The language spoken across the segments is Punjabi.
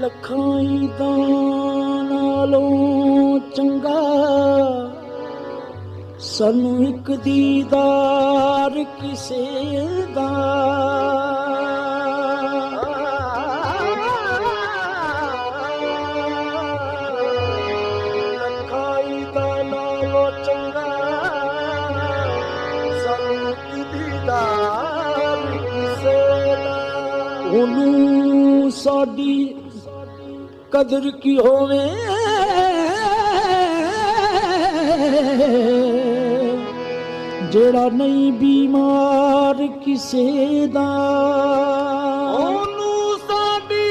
लखाई नालों चंगा सानू एक दीदार किसे दा लखाई नालों चंगा सानू एक दीदार किसे दा ओनू साडी कदर की होवे जेड़ा नहीं बीमार किसे दा ओनू साडी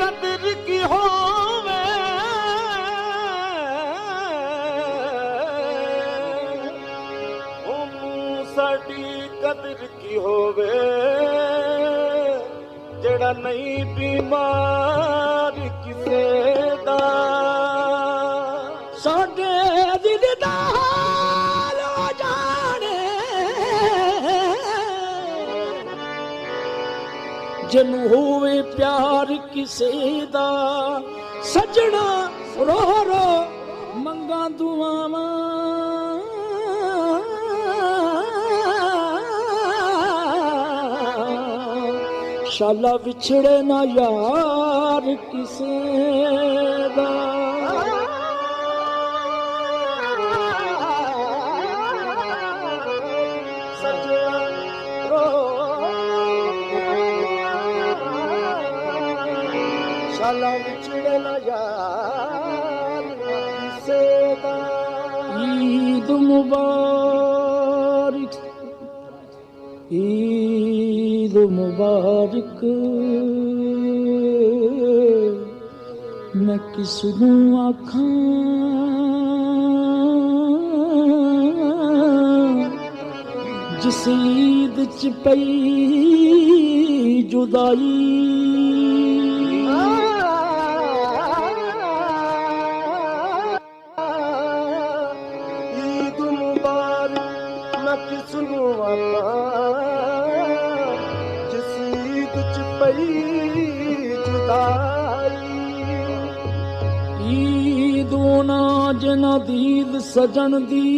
कदर की होवे ओनू साडी कदर की होवे जेड़ा नहीं बीमार किसे दा साडे दिल दा हाल जाने जिन्नू होवे प्यार किसे दा सजना रो रो मंगा दुआवां शाला विछड़े ना यार किसे दा सजना रो शाला विछड़े ना यार किसे दा ईद मुबारक ईद मुबारक मैं किसनू आखां जिस ईद च पई जुदाई ईद मुबारक मैं किसनू आखां ईद ना जना दीद सजन दी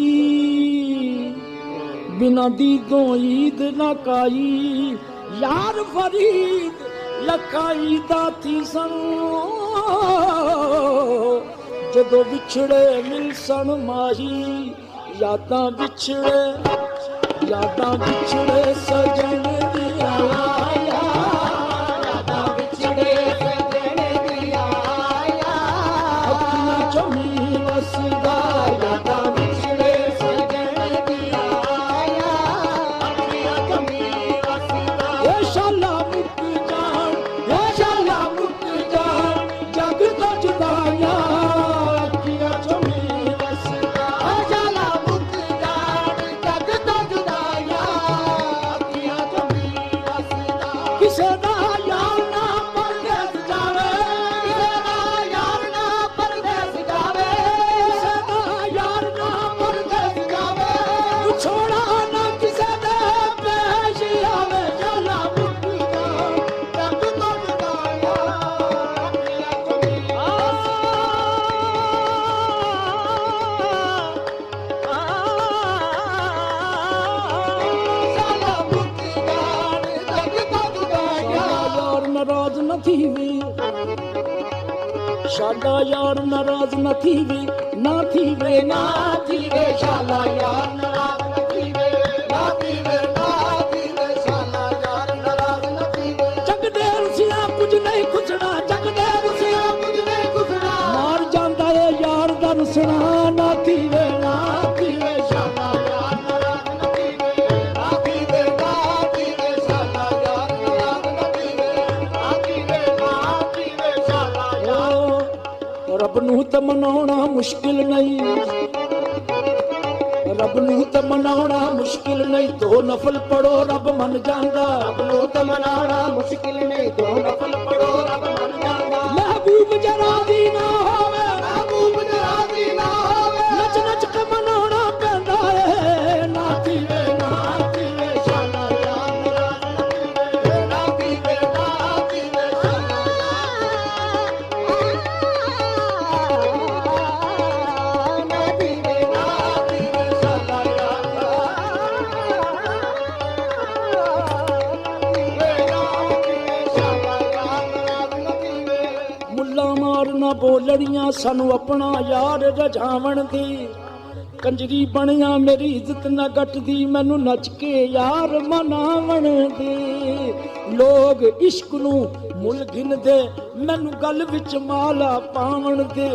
बिना दीदों ईद ना काई यार फरीद लखाई दाती सन जदों बिछड़े मिल सन माही यादां बिछड़े सजन दिया शाला यार नाराज न थीवे ना थीवे शाला यार नाराज न थीवे शाला यार नाराज न थीवे जग दे रुसिया कुछ नहीं खुसना जग दे रुसिया कुछ नहीं खुसना मार जांदा है यार दा रुसना ना थीवे शाला यार नाराज न थीवे शाला यार नाराज न थीवे शाला यार रब नूं ते मनाउणा मुश्किल नहीं रब नूं ते मनाउणा मुश्किल नहीं दो नफल पढ़ो रब मन जांदा रब नूं ते मनाउणा मुश्किल नहीं दो नफल पढ़ो रब मन जांदा महबूब जरा दी ना होवे नच नच के मनाउणा पैंदा है ना थीवे शाला यार नाराज न थीवे शाला ਨਾ ਬੋਲੜੀਆਂ ਸਾਨੂੰ ਆਪਣਾ ਯਾਰ ਰਝਾਵਣ ਦੀ ਕੰਜਰੀ ਬਣਿਆ ਮੇਰੀ ਇੱਜ਼ਤ ਨਾ ਘਟਦੀ ਮੈਨੂੰ ਨੱਚ ਕੇ ਯਾਰ ਮਨਾਵਣ ਦੇ ਲੋਗ ਇਸ਼ਕ ਨੂੰ ਮੁੱਲ ਗਿਣਦੇ ਮੈਨੂੰ ਗੱਲ ਵਿੱਚ ਮਾਲਾ ਪਾਵਣ ਦੇ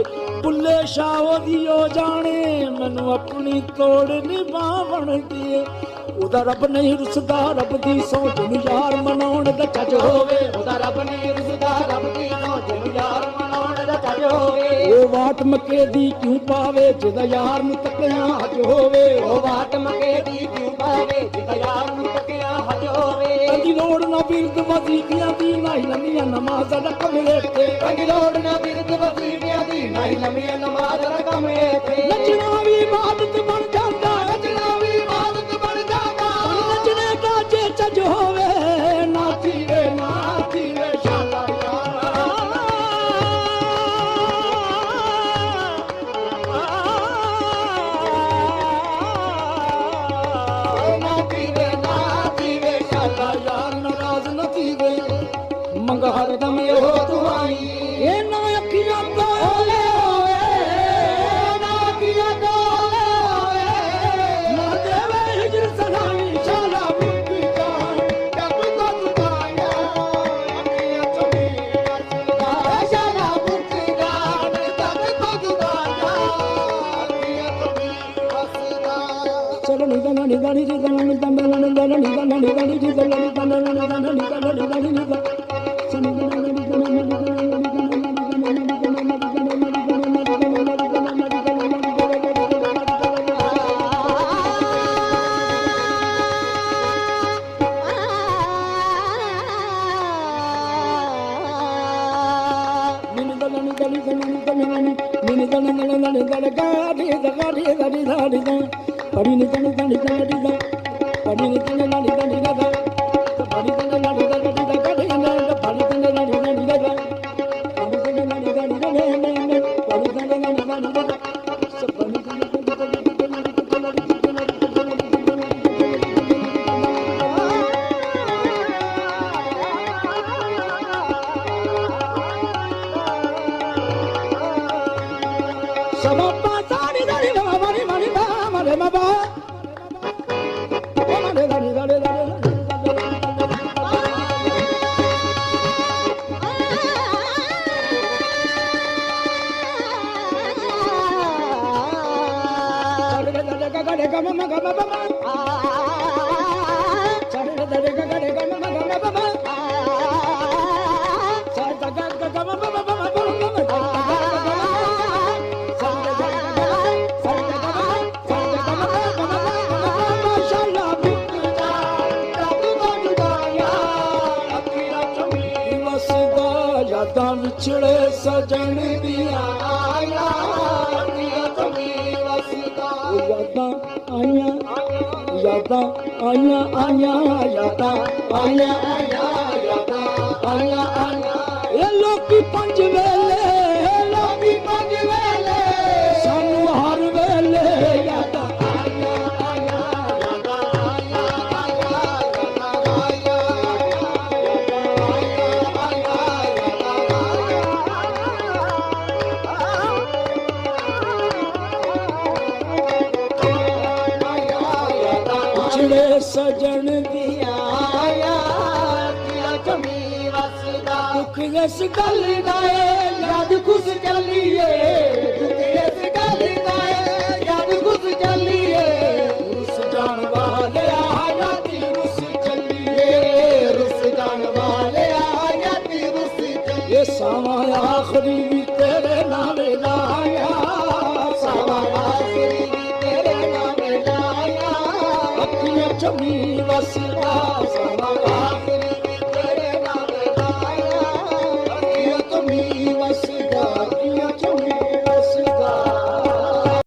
ਬੁੱਲੇ ਸ਼ਾਹ ਉਹਦੀ ਉਹ ਜਾਣੇ ਮੈਨੂੰ ਆਪਣੀ ਤੋੜ ਨਿਭਾਵਣ ਦੇ ਉਹਦਾ ਰੱਬ ਨਹੀਂ ਰੁੱਸਦਾ ਰੱਬ ਦੀ ਸੋਚ ਨੂੰ ਯਾਰ ਮਨਾਉਣ ਦਾ ਚੱਜ ਹੋਵੇ ਉਹਦਾ ਰੱਬ ਨਹੀਂ ਰੁੱਸਦਾ ਰੱਬ ਦੀ ਸੋਚ ਨੂੰ ਯਾਰ ਮਨਾਉਣ ਦਾ ਚੱਜ ਹੋਵੇ ਉਹ ਵਾਟ ਮੱਕੇ ਦੀ ਕਿਉਂ ਪਾਵੇ ਜਿਹਦਾ ਯਾਰ ਨੂੰ ਤੱਕਿਆ ਹੱਜ ਹੋਵੇ ਉਹ ਵਾਟ ਮੱਕੇ ਦੀ ਕਿਉਂ ਪਾਵੇ ਜਿਹਦਾ ਯਾਰ ਨੂੰ ਤੱਕਿਆ ਹੱਜ ਹੋਵੇ ਕੰਦੀ ਲੋੜ ਨਾ ਬਿਰਦ ਵਜ਼ੀਫਿਆਂ ਦੀ ਨਾ ਹੀ ਲੰਮੀਆਂ ਨਮਾਜ਼ਾਂ ਦਾ ਕਮਲੇ ਤੇ ਕੰਦੀ ਲੋੜ ਨਾ ਬਿਰਦ ਵਜ਼ੀਫਿਆਂ ਦੀ ਨਾ ਹੀ ਲੰਮੀਆਂ ਨਮਾਜ਼ਾਂ ਦਾ ਕਮਲੇ ਤੇ ਨੱਚਣਾ ਵੀ ਇਬਾਦਤ ਬਣ ਜਾਂਦਾ ਨੱਚਣਾ ਵੀ ਇਬਾਦਤ ਬਣ ਜਾਂਦਾ ਨੱਚਣੇ ਦਾ ਜੇ ਚੱਜ ਹੋਵੇ ਨਾਚੀ ਵੇ ਸ਼ਾਲਾ ਮੰਗ ਹਰਦਮ ਇਹੋ ਦੁਆਈ ਇਹ ਨਾ ਅੱਖੀਆਂ ਤੋਂ ਓਲੇ ਹੋਵੇ ਨਾ ਅੱਖੀਆਂ ਤੋਂ ਓਲੇ ਹੋਵੇ ਨਾ ਦੇਵੇ ਹਿਜਰ ਸਲਾਈ ਸ਼ਾਲਾ ਮੁੱਕੀ ਜਾਨ ਜਬ ਤੋਂ ਦੁਆਇਆ ਅੱਖੀਆਂ ਤੋਂ ਮੇਰਾ ਸ਼ਾਲਾ ਮੁੱਕੀ ਜਾਨ ਜਬ ਤੋਂ ਦੁਆਇਆ ਅੱਖੀਆਂ ਤੋਂ ਮੇਰਾ ਵਸਦਾ ਚਲੋ ਨੀ ਦਾ ਨੀ ਦਾ ਨੀ ਦਾ ਨੀ ਦਾ ਨੀ ਦਾ ਨੀ ਦਾ ਨੀ ਦਾ ਨੀ ਦਾ ਨੀ ਦਾ ਨੀ ਦਾ ਨੀ ਦਾ ਨੀ ਦਾ ਨੀ ਦਾ ਨੀ ਦਾ ਯਾਦਾਂ ਵਿਛੜੇ ਸਜਣ ਦੀਆਂ ਆਇਆ ਅੱਖੀਆਂ ਤੋਂ ਮੇਰਾ ਵਸਦਾ ਯਾਦਾਂ ਆਈਆਂ ਯਾਦਾਂ ਆਈਆਂ ਯਾਦਾਂ ਆਈਆਂ ਇਹ ਲੋਕੀ ਪੰਜ ਵੇਲੇ ਲੋਕੀ ਪੰਜ ਵੇਲੇ ਸਾਨੂੰ ਹਰ ਵੇਲੇ ਯਾਦਾਂ ਵਿਛੜੇ ਸਜਣ ਦੀਆਂ ਅੱਖੀਆਂ ਤੋਂ ਮੇਰਾ ਵਸਦਾ ਦੁੱਖ ਇਸ ਗੱਲ ਦਾ ਏ ਯਾਦ ਖੁਸ਼ ਚੱਲੀਏ ਇਸ ਗੱਲ ਦਾ ਯਾਦ ਖੁਸ਼ ਚੱਲੀਏ ਉਸ ਜਾਣ ਵਾਲਿਆ ਯਾਦੀ ਰੁੱਸ ਚੱਲੀਏ ਰੁੱਸ ਜਾਣ ਵਾਲਿਆ ਯਾਦੀ ਰੁੱਸ ਚੱਲੀਏ ਇਹ ਸਾਵਾਂ ਆਖਰੀ ਵੀ ਤੇਰੇ ਨਾਲ ਲਾਇਆ ਸਾਵਾ ਆਖਰੀ ਵੀ ਤੇਰੇ ਨਾਮ ਲਾਇਆ ਅੱਖੀਆਂ ਚਮੀ ਵਸਦਾ ਸਾਵਾ